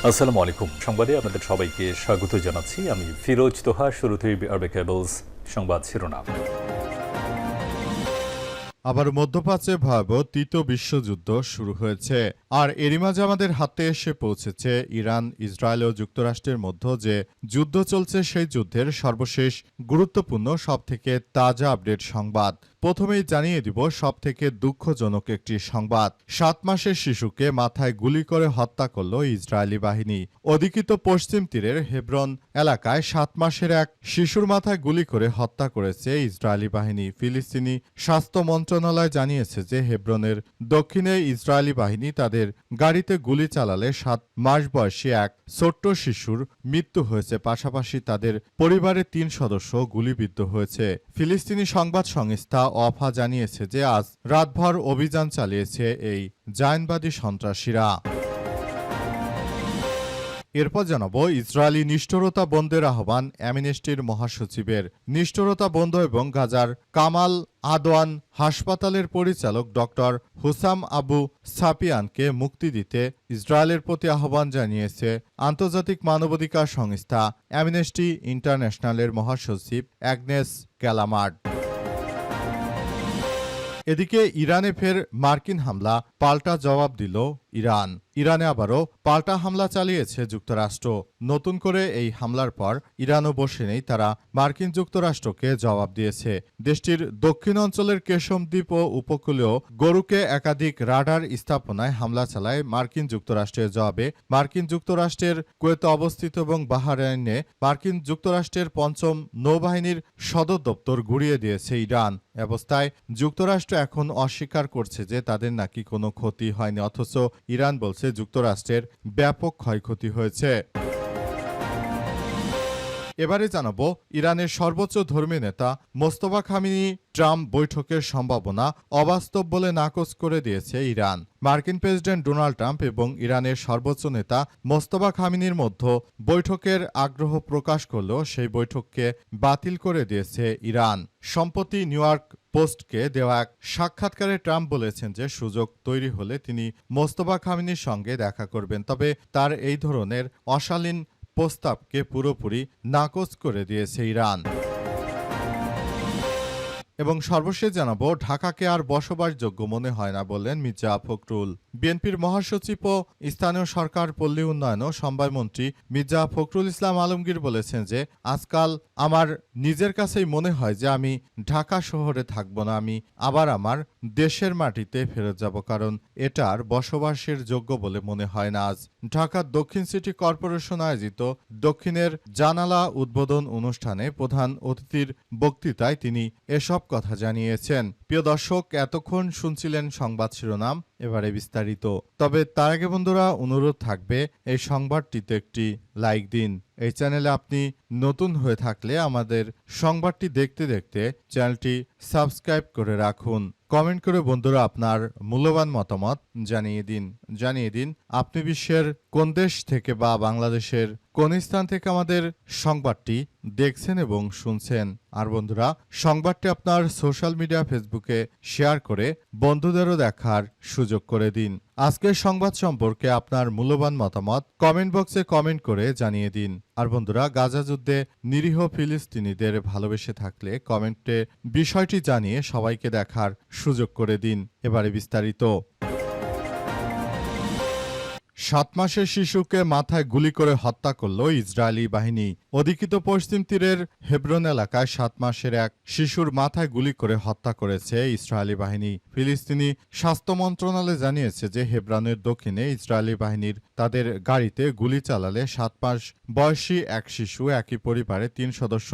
আসসালামু আলাইকুম। সংবাদে আপনাদের সবাইকে স্বাগত জানাচ্ছি। আমি ফিরোজ তোহা। শুরুতেই আরবে কেবলস সংবাদ শিরোনাম। আবার মধ্যপ্রাচ্যে ভয়াবহ তৃতীয় বিশ্বযুদ্ধ শুরু হয়েছে। আর এরই মাঝে আমাদের হাতে এসে পৌঁছেছে ইরান, ইসরায়েল ও যুক্তরাষ্ট্রের মধ্যে যে যুদ্ধ চলছে সেই যুদ্ধের সর্বশেষ গুরুত্বপূর্ণ সবথেকে তাজা আপডেট সংবাদ। প্রথমেই জানিয়ে দিব সবথেকে দুঃখজনক একটি সংবাদ। 7 মাসের শিশুকে মাথায় গুলি করে হত্যা করল ইসরায়েলি বাহিনী। অধিকৃত পশ্চিম তীরের হেব্রন এলাকায় 7 মাসের এক শিশুর মাথায় গুলি করে হত্যা করেছে ইসরায়েলি বাহিনী। ফিলিস্তিনি স্বাস্থ্য মন্ত্রণালয় জানিয়েছে যে হেব্রনের দক্ষিণে ইসরায়েলি বাহিনী তাদের গাড়িতে গুলি চালালে 7 মাস বয়সী এক ছোট্ট শিশুর মৃত্যু হয়েছে। পাশাপাশি তাদের পরিবারের 3 সদস্য গুলিবিদ্ধ হয়েছে। ফিলিস্তিনি সংবাদ সংস্থা ওয়াফা জানিয়েছে যে আজ রাতভর অভিযান চালিয়েছে এই জায়নবাদী সন্ত্রাসীরা। এরপর জানাবো ইসরায়েলি নিষ্ঠুরতা বন্ধের আহ্বান অ্যামনেস্টির মহাসচিবের। নিষ্ঠুরতা বন্ধ এবং গাজার কামাল আদওয়ান হাসপাতালের পরিচালক ডক্টর হুসাম আবু সাপিয়ানকে মুক্তি দিতে ইসরায়েলের প্রতি আহ্বান জানিয়েছে আন্তর্জাতিক মানবাধিকার সংস্থা অ্যামনেস্টি ইন্টারন্যাশনালের মহাসচিব অ্যাগনেস ক্যালামার্ড। এদিকে ইরানে ফের মার্কিন হামলা, পাল্টা জবাব দিল ইরান। ইরানে আবারও পাল্টা হামলা চালিয়েছে যুক্তরাষ্ট্র। নতুন করে এই হামলার পর ইরানও বসে নেই, তারা মার্কিন যুক্তরাষ্ট্রকে জবাব দিয়েছে। দেশটির দক্ষিণ অঞ্চলের কেশম দ্বীপ ও উপকূলীয় গরুকে একাধিক রাডার স্থাপনায় হামলা চালায় মার্কিন যুক্তরাষ্ট্রের জবাবে মার্কিন যুক্তরাষ্ট্রের কুয়েতে অবস্থিত এবং বাহরাইনে মার্কিন যুক্তরাষ্ট্রের ৫ম নৌবাহিনীর সদর দপ্তর গুড়িয়ে দিয়েছে ইরান। অবস্থায় যুক্তরাষ্ট্র এখন অস্বীকার করছে যে তাদের নাকি কোনো ক্ষতি হয়নি, অথচ ইরান বলছে যুক্তরাষ্ট্রের ব্যাপক ক্ষয়ক্ষতি হয়েছে। এবারে জানাবো ইরানের সর্বোচ্চ ধর্মীয় নেতা মোস্তফা খামেনি ট্রাম্প বৈঠকের সম্ভাবনা অবাস্তব বলে নাকচ করে দিয়েছে ইরান। মার্কিন প্রেসিডেন্ট ডোনাল্ড ট্রাম্প এবং ইরানের সর্বোচ্চ নেতা মোস্তফা খামেনির মধ্যে বৈঠকের আগ্রহ প্রকাশ করলেও সেই বৈঠককে বাতিল করে দিয়েছে ইরান। সম্প্রতি নিউ ইয়র্ক পোস্টকে দেওয়া এক সাক্ষাৎকারে ট্রাম্প বলেছেন যে সুযোগ তৈরি হলে তিনি মোস্তফা খামেনির সঙ্গে দেখা করবেন, তবে তার এই ধরনের অশালীন প্রস্তাবকে পুরোপুরি নাকচ করে দিয়েছে ইরান। এবং সর্বশেষ জানাবো ঢাকাকে আর বসবাসযোগ্য মনে হয় না বললেন মির্জা ফখরুল। বিএনপির মহাসচিব ও স্থানীয় সরকার পল্লী উন্নয়ন ও সমবায় মন্ত্রী মির্জা ফখরুল ইসলাম আলমগীর বলেছেন যে আজকাল আমার নিজের কাছেই মনে হয় যে আমি ঢাকা শহরে থাকব না, আমি আবার আমার দেশের মাটিতে ফেরত যাব, কারণ এটার বসবাসের যোগ্য বলে মনে হয় না। আজ ঢাকার দক্ষিণ সিটি কর্পোরেশন আয়োজিত দক্ষিণের জানালা উদ্বোধন অনুষ্ঠানে প্রধান অতিথির বক্তৃতায় তিনি এসব কথা জানিয়েছেন। প্রিয় দর্শক, এতক্ষণ শুনছিলেন সংবাদ শিরোনাম, এবারে বিস্তারিত। তবে তার আগে বন্ধুরা অনুরোধ থাকবে এই সংবাদটিতে একটি লাইক দিন। এই চ্যানেলে আপনি নতুন হয়ে থাকলে আমাদের সংবাদটি দেখতে দেখতে চ্যানেলটি সাবস্ক্রাইব করে রাখুন। কমেন্ট করে বন্ধুরা আপনার মূল্যবান মতামত জানিয়ে দিন আপনি বিশ্বের কোন দেশ থেকে বা বাংলাদেশের কোন স্থান থেকে আমাদের সংবাদটি দেখছেন এবং শুনছেন। আর বন্ধুরা, সংবাদটি আপনার সোশ্যাল মিডিয়া ফেসবুকে শেয়ার করে বন্ধুদেরও দেখার সুযোগ করে দিন। আজকের সংবাদ সম্পর্কে আপনার মূল্যবান মতামত কমেন্ট বক্সে কমেন্ট করে জানিয়ে দিন। আর বন্ধুরা, গাজা যুদ্ধে নিরীহ ফিলিস্তিনিদের ভালোবেসে থাকলে কমেন্টে বিষয়টি জানিয়ে সবাইকে দেখার সুযোগ করে দিন। এবারে বিস্তারিত। 7 মাসের শিশুকে মাথায় গুলি করে হত্যা করল ইসরায়েলি বাহিনী। অধিকৃত পশ্চিম তীরের হেব্রন এলাকায় 7 মাসের এক শিশুর মাথায় গুলি করে হত্যা করেছে ইসরায়েলি বাহিনী। ফিলিস্তিনি স্বাস্থ্য মন্ত্রণালয় জানিয়েছে যে হেব্রনের দক্ষিণে ইসরায়েলি বাহিনীর তাদের গাড়িতে গুলি চালালে 7 মাস বয়সী এক শিশু, একই পরিবারের 3 সদস্য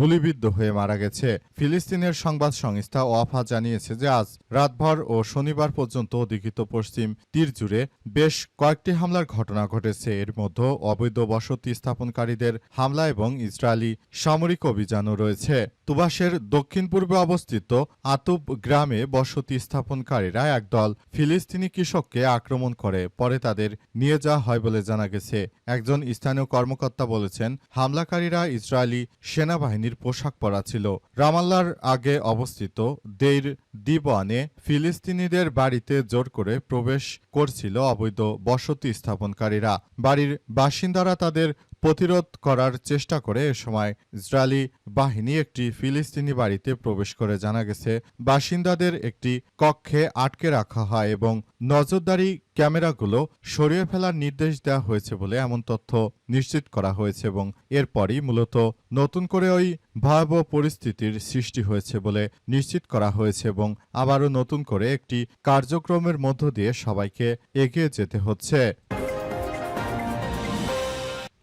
গুলিবিদ্ধ হয়ে মারা গেছে। ফিলিস্তিনের সংবাদ সংস্থা ওয়াফা জানিয়েছে যে আজ রাতভর ও শনিবার পর্যন্ত অধিকৃত পশ্চিম তীর জুড়ে বেশ কয়েকটি হামলার ঘটনা ঘটেছে। এর মধ্যে অবৈধ বসতি স্থাপনকারীদের হামলা এবং ইসরায়েলি সামরিক অভিযানও রয়েছে। তুবাসের দক্ষিণ পূর্বে অবস্থিত আতুব গ্রামে বসতি স্থাপনকারীরা একদল ফিলিস্তিনি কৃষককে আক্রমণ করে, পরে তাদের নিয়ে যাওয়া হয় বলে জানা গেছে। একজন স্থানীয় কর্মকর্তা বলেছেন হামলাকারীরা ইসরায়েলি সেনাবাহিনীর পোশাক পরা ছিল। রামাল্লার আগে অবস্থিত দেইর দিবনে ফিলিস্তিনিদের বাড়িতে জোর করে প্রবেশ করছিল অবৈধ বসতি স্থাপনকারীরা। বাড়ির বাসিন্দারা তাদের প্রতিরোধ করার চেষ্টা করে এ সময় ইসরায়েলি বাহিনী একটি ফিলিস্তিনি বাড়িতে প্রবেশ করে। জানা গেছে বাসিন্দাদের একটি কক্ষে আটকে রাখা হয় এবং নজরদারি ক্যামেরাগুলো সরিয়ে ফেলার নির্দেশ দেওয়া হয়েছে বলে এমন তথ্য নিশ্চিত করা হয়েছে এবং এরপরই মূলত নতুন করে ওই ভয়াবহ পরিস্থিতির সৃষ্টি হয়েছে বলে নিশ্চিত করা হয়েছে এবং আবারও নতুন করে একটি কার্যক্রমের মধ্য দিয়ে সবাইকে এগিয়ে যেতে হচ্ছে।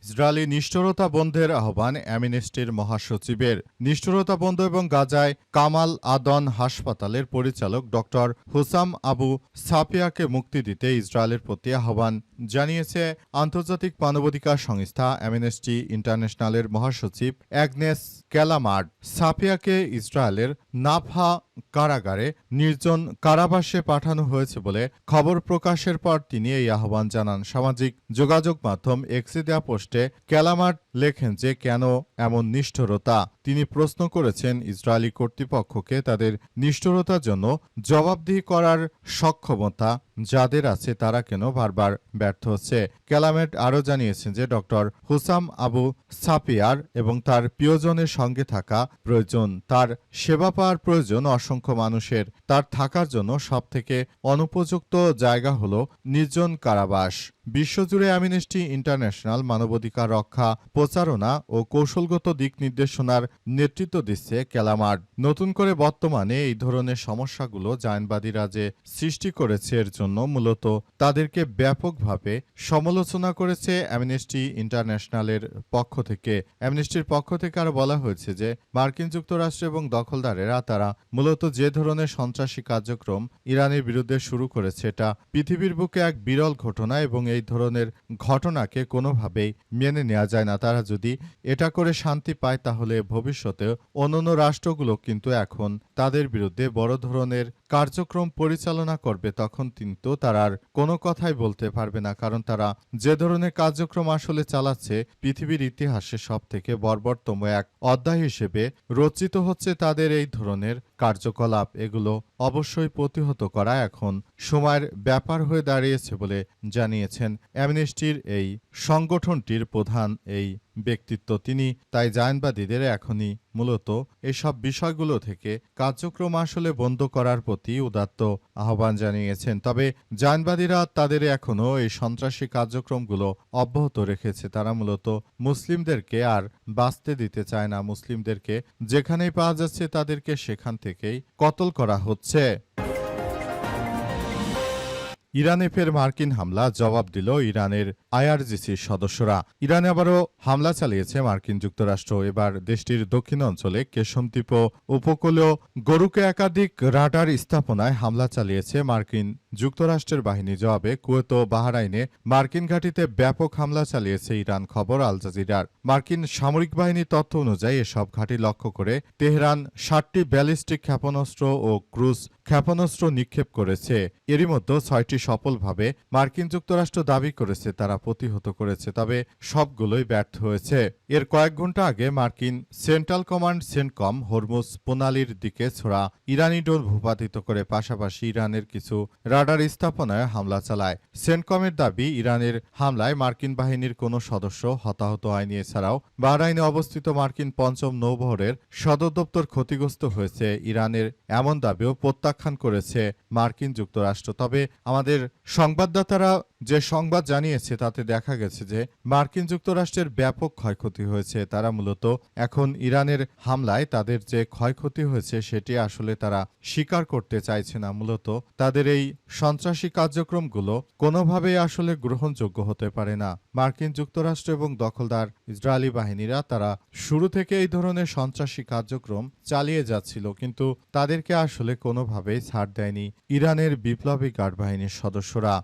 ইসরায়েলি নিষ্ঠুরতা বন্ধের আহ্বান অ্যামনেস্টির মহাসচিবের। নিষ্ঠুরতা বন্ধ এবং গাজায় কামাল আদন হাসপাতালের পরিচালক ডক্টর হুসাম আবু সাফিয়াকে মুক্তি দিতে ইসরায়েলের প্রতি আহ্বান জানিয়েছে আন্তর্জাতিক মানবাধিকার সংস্থা অ্যামনেস্টি ইন্টারন্যাশনালের মহাসচিব অ্যাগনেস ক্যালামার্ড। সাফিয়াকে ইসরায়েলের নাফা কারাগারে নির্জন কারাবাসে পাঠানো হয়েছে বলে খবর প্রকাশের পর তিনি এই আহ্বান জানান। সামাজিক যোগাযোগ মাধ্যম এক্সে দেয়া পোস্টে ক্যালামার্ড লেখেন যে কেন এমন নিষ্ঠুরতা। তিনি প্রশ্ন করেছেন ইসরায়েলি কর্তৃপক্ষকে তাদের নিষ্ঠুরতার জন্য জবাবদিহি করার সক্ষমতা যাদের আছে তারা কেন বারবার ব্যর্থ হচ্ছে। ক্যালামেট আরও জানিয়েছেন যে ডক্টর হুসাম আবু সাফিয়ার এবং তার প্রিয়জনের সঙ্গে থাকা প্রয়োজন, তার সেবা পাওয়ার প্রয়োজন অসংখ্য মানুষের। তার থাকার জন্য সবথেকে অনুপযুক্ত জায়গা হল নির্জন কারাবাস। বিশ্বজুড়ে অ্যামনেস্টি ইন্টারন্যাশনাল মানবাধিকার রক্ষা, প্রচারণা ও কৌশলগত দিক নির্দেশনার নেতৃত্ব দিচ্ছে ক্যালামার্ড। নতুন করে বর্তমানে এই ধরনের সমস্যাগুলো জায়নবাদীরা যে সৃষ্টি করেছে এর জন্য মূলত তাদেরকে ব্যাপকভাবে সমালোচনা করেছে অ্যামনেস্টি ইন্টারন্যাশনালের পক্ষ থেকে। অ্যামনেস্টির পক্ষ থেকে আরও বলা হয়েছে যে মার্কিন যুক্তরাষ্ট্র এবং দখলদারেরা তারা মূলত যে ধরনের সন্ত্রাসী কার্যক্রম ইরানের বিরুদ্ধে শুরু করেছে এটা পৃথিবীর বুকে এক বিরল ঘটনা এবং এই ধরনের ঘটনাকে কোনোভাবেই মেনে নেওয়া যায় না। তারা যদি এটা করে শান্তি পায় তাহলে ভবিষ্যতে অন্যান্য রাষ্ট্রগুলো কিন্তু এখন তাদের বিরুদ্ধে বড় ধরনের কার্যক্রম পরিচালনা করবে, তখন কিন্তু তারা আর কোনো কথাই বলতে পারবে না, কারণ তারা যে ধরনের কার্যক্রম আসলে চালাচ্ছে পৃথিবীর ইতিহাসে সবথেকে বর্বরতম এক অধ্যায় হিসেবে রচিত হচ্ছে তাদের এই ধরনের কার্যকলাপ। এগুলো অবশ্যই প্রতিহত করা এখন সময়ের ব্যাপার হয়ে দাঁড়িয়েছে বলে জানিয়েছেন অ্যামনেস্টির এই সংগঠনটির প্রধান এই ব্যক্তিত্ব। তিনি তাই জায়নবাদীদের এখনই মূলত এসব বিষয়গুলো থেকে কার্যক্রম আসলে বন্ধ করার প্রতি উদাত্ত আহ্বান জানিয়েছেন। তবে জায়নবাদীরা তাদের এখনও এই সন্ত্রাসী কার্যক্রমগুলো অব্যাহত রেখেছে। তারা মূলত মুসলিমদেরকে আর বাঁচতে দিতে চায় না। মুসলিমদেরকে যেখানেই পাওয়া যাচ্ছে তাদেরকে সেখান থেকেই কতল করা হচ্ছে। ইরানে ফের মার্কিন হামলা, জবাব দিল ইরানের আইআরজিসির সদস্যরা। ইরানে আবারও হামলা চালিয়েছে মার্কিন যুক্তরাষ্ট্র। এবার দেশটির দক্ষিণ অঞ্চলে কেশমদ্বীপ উপকূলীয় গরুকে একাধিক রাডার স্থাপনায় হামলা চালিয়েছে মার্কিন যুক্তরাষ্ট্রের বাহিনী। জবাবে কুয়েত ও বাহরাইনে মার্কিন ঘাঁটিতে ব্যাপক হামলা চালিয়েছে ইরান। খবর আল জাজিরার। মার্কিন সামরিক বাহিনীর তথ্য অনুযায়ী এসব ঘাঁটি লক্ষ্য করে তেহরান ৬০টি ব্যালিস্টিক ক্ষেপণাস্ত্র ও ক্রুজ ক্ষেপণাস্ত্র নিক্ষেপ করেছে। এরই মধ্যে ৬টি সফলভাবে মার্কিন যুক্তরাষ্ট্র দাবি করেছে তারা প্রতিহত করেছে, তবে সবগুলোই ব্যর্থ হয়েছে। এর কয়েক ঘন্টা আগে মার্কিন সেন্ট্রাল কমান্ড সেন্টকম হরমুজ প্রণালীর দিকে ছোড়া ইরানি ড্রোন ভূপাতিত করে পাশাপাশি ইরানের কিছু রাডার স্থাপনায় হামলা চালায়। সেন্টকমের দাবি ইরানের হামলায় মার্কিন বাহিনীর কোনো সদস্য হতাহত হয়নি। এছাড়াও বাহরাইনে অবস্থিত মার্কিন পঞ্চম নৌবহরের সদর দপ্তর ক্ষতিগ্রস্ত হয়েছে। ইরানের এমন দাবিও প্রত্যাখ্যান করেছে মার্কিন যুক্তরাষ্ট্র। তবে আমাদের সংবাদদাতারা যে সংবাদ জানিয়েছে তাতে দেখা গেছে যে মার্কিন যুক্তরাষ্ট্রের ব্যাপক ক্ষয়ক্ষতি হয়েছে। তারা মূলত এখন ইরানের হামলায় তাদের যে ক্ষয়ক্ষতি হয়েছে সেটি আসলে তারা স্বীকার করতে চাইছে না। মূলত তাদের এই সন্ত্রাসী কার্যক্রমগুলো কোনোভাবেই আসলে গ্রহণযোগ্য হতে পারে না। মার্কিন যুক্তরাষ্ট্র এবং দখলদার ইসরায়েলি বাহিনীরা তারা শুরু থেকে এই ধরনের সন্ত্রাসী কার্যক্রম চালিয়ে যাচ্ছিল, কিন্তু তাদেরকে আসলে কোনোভাবেই ছাড় দেয়নি ইরানের বিপ্লবী গার্ড বাহিনীর সদস্যরা।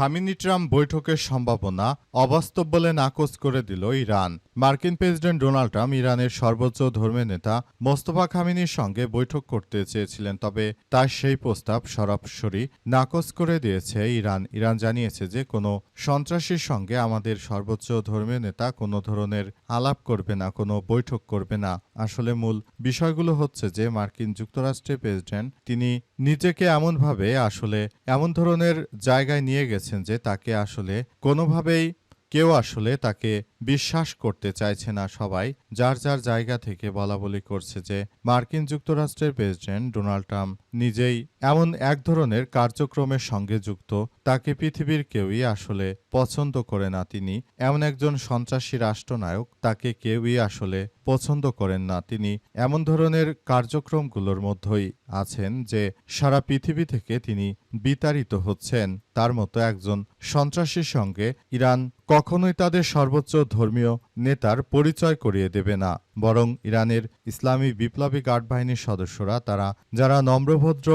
খামেনি ট্রাম্প বৈঠকের সম্ভাবনা অবাস্তব বলে নাকচ করে দিল ইরান। মার্কিন প্রেসিডেন্ট ডোনাল্ড ট্রাম্প ইরানের সর্বোচ্চ ধর্মীয় নেতা মোস্তফা খামেনির সঙ্গে বৈঠক করতে চেয়েছিলেন, তবে তার সেই প্রস্তাব সরাসরি নাকচ করে দিয়েছে ইরান। ইরান জানিয়েছে যে কোনো সন্ত্রাসীর সঙ্গে আমাদের সর্বোচ্চ ধর্মীয় নেতা কোনো ধরনের আলাপ করবে না, কোনো বৈঠক করবে না। আসলে মূল বিষয়গুলো হচ্ছে যে মার্কিন যুক্তরাষ্ট্রের প্রেসিডেন্ট তিনি নিজেকে এমনভাবে আসলে এমন ধরনের জায়গায় নিয়ে গেছেন যে তাকে আসলে কোনোভাবেই কেউ আসলে তাকে বিশ্বাস করতে চাইছে না। সবাই যার যার জায়গা থেকে বলাবলি করছে যে মার্কিন যুক্তরাষ্ট্রের প্রেসিডেন্ট ডোনাল্ড ট্রাম্প নিজেই এমন এক ধরনের কার্যক্রমের সঙ্গে যুক্ত, তাকে পৃথিবীর কেউই আসলে পছন্দ করে না। তিনি এমন একজন সন্ত্রাসী রাষ্ট্রনায়ক, তাকে কেউই আসলে পছন্দ করেন না। তিনি এমন ধরনের কার্যক্রমগুলোর মধ্যেই আছেন যে সারা পৃথিবী থেকে তিনি বিতাড়িত হচ্ছেন। তার মতো একজন সন্ত্রাসীর সঙ্গে ইরান কখনোই তাদের সর্বোচ্চ ধর্মীয় নেতার পরিচয় করিয়ে দেবে না, বরং ইরানের ইসলামী বিপ্লবী গার্ড বাহিনীর সদস্যরা, তারা যারা নম্রভদ্র,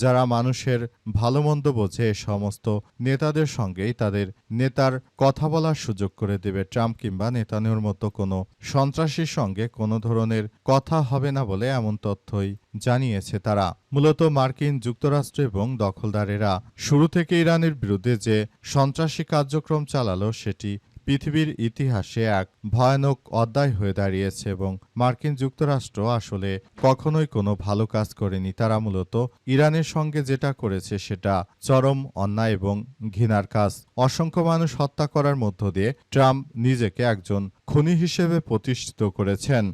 যারা মানুষের ভালো মন্দ বোঝে, সমস্ত নেতাদের সঙ্গেই তাদের নেতার কথা বলার সুযোগ করে দেবে। ট্রাম্প কিংবা নেতানিয়াহুর মতো কোনো সন্ত্রাসীর সঙ্গে কোনো ধরনের কথা হবে না বলে এমন তথ্যই জানিয়েছে তারা। মূলত মার্কিন যুক্তরাষ্ট্র এবং দখলদারেরা শুরু থেকে ইরানের বিরুদ্ধে যে সন্ত্রাসী কার্যক্রম চালালো সেটি পৃথিবীর ইতিহাসে এক ভয়ানক অধ্যায় হয়ে দাঁড়িয়েছে এবং মার্কিন যুক্তরাষ্ট্র আসলে কখনোই কোনো ভালো কাজ করেনি। তারা মূলত ইরানের সঙ্গে যেটা করেছে সেটা চরম অন্যায় এবং ঘৃণার কাজ। অসংখ্য মানুষ হত্যা করার মধ্য দিয়ে ট্রাম্প নিজেকে একজন খুনি হিসেবে প্রতিষ্ঠিত করেছেন।